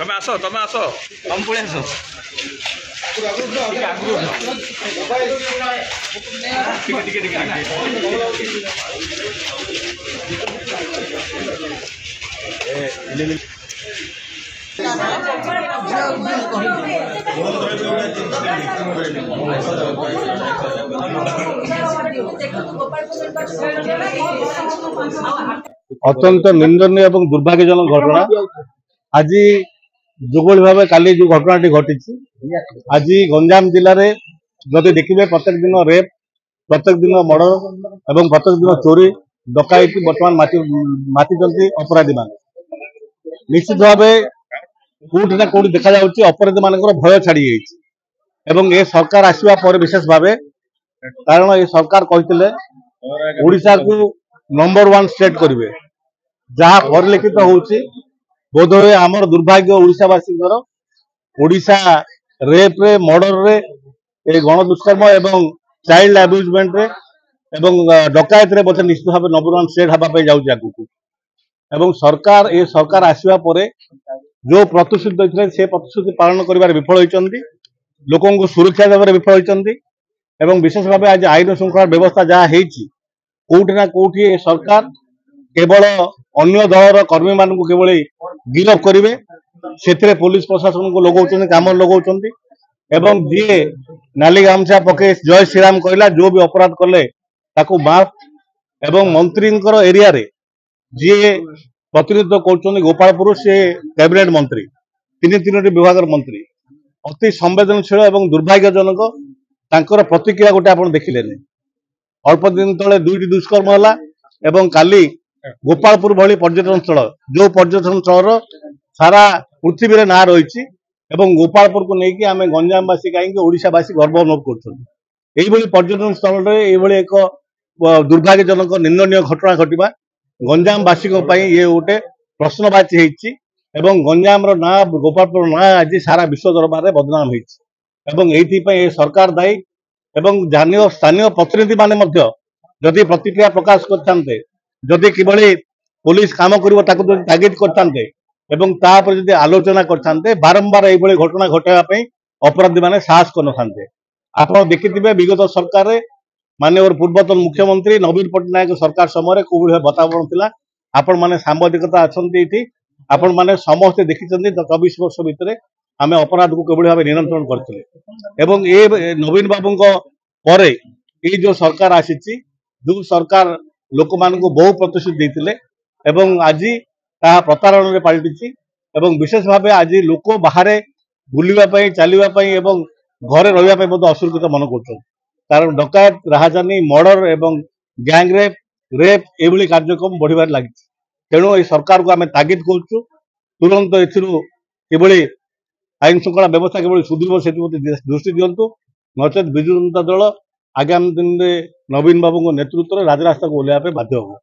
तमें आस तुम पुणी आस अत्यंत निंदनीय और दुर्भाग्यजनक घटना आज जो भाव काली जो घटना घटी आज गंजाम जिले में जदि देखिए प्रत्येक दिन रेप प्रत्येक दिन मर्डर एवं प्रत्येक दिन चोरी डकायती बर्तमान मातिचंती अपराधी मान निश्चित भाव कौटी ना कौटी देखा अपराधी मान भय छाड़ी ए सरकार आसवा पर विशेष भाव कारण ये सरकार कहते ओडिशा को नंबर 1 स्टेट करेंगे जहाँ परिलक्षित होची बोध हुए आमर दुर्भाग्य ओडिशावासी ओडिशा रेप रे मर्डर रे ए गण दुष्कर्म एवं चाइल्ड अब्यूजमेंट रे एवं डकायत रे बोध निश्चित भाव नंबर 1 स्टेट हवाई जाऊँ आगू एवं सरकार ए सरकार आसवा पर जो प्रतिश्रुति देते से प्रतिश्रुति पालन कर विफल होती लोकों को सुरक्षा देवे विफल होती एवं विशेष भाव आज आईन श्रृंखला व्यवस्था जहाँ होटी ना कौटी सरकार केवल अन्य दलर कर्मी मान केवल गिरफ करेंगे से पुलिस प्रशासन को लगौन कम लगौन एवं जी नाली गामछा पके जय श्रीराम कहला जो भी अपराध कले माफ एवं मंत्री एरिया रे जी प्रतिनिधित्व कर गोपालपुर से कैबिनेट मंत्री तीन विभाग मंत्री अति संवेदनशील और दुर्भाग्यजनक तांकर प्रतिक्रिया गोटे आप देखिले अल्प दिन तले दुईटी दुष्कर्म है एवं काली गोपालपुर भली पर्यटन स्थल जो पर्यटन स्थल सारा पृथ्वी में ना रही गोपालपुर को लेकिन आम गंजामवासी कहीं ओडिशावासी गर्व अनुभव कर पर्यटन स्थल एक दुर्भाग्यजनक निंदनीय घटना घटवा गंजामवासी ये गोटे प्रश्नवाची होती गंजाम ना गोपालपुर ना आज सारा विश्व दरबार में बदनाम होती सरकार दायी एवं स्थानीय प्रतिनिधि माने जदि प्रतिक्रिया प्रकाश करते जदि किभली पुलिस काम कर तागिद करते जदि आलोचना करते बारंबार ये घटना घटाई अपराधी माने साहस कर आप देखिए विगत सरकार माननीय पूर्वतन मुख्यमंत्री नवीन पट्टनायक सरकार समय कौ वातावरण थिला आपण माने सांबादिकता अच्छी आपण माने समस्ते देखी 24 वर्ष भितर आम अपराध को किभली भाव नियंत्रण करते ये नवीन बाबू पर ये जो सरकार आसी जो सरकार लोक मान बहु प्रतिश्रुति देते आज प्रतारण में पलटि विशेष भाव आज लोक बाहर बुलवाई चलवाई घरे रही असुरक्षित मन कर कारण डकायत राहजानी मर्डर एवं गैंग रेप ये कार्यक्रम बढ़िबार लगी तेणु ये सरकार को आम तागिद करूँ तुरंत एभली आईन श्रृंखला व्यवस्था केवल सुदृढ़ से दृष्टि दिंतु नचेत विजु जनता दल आगामी दिन में नवीन बाबू नेतृत्व में राजरास्ता को ओह्लैया बाध्य हो।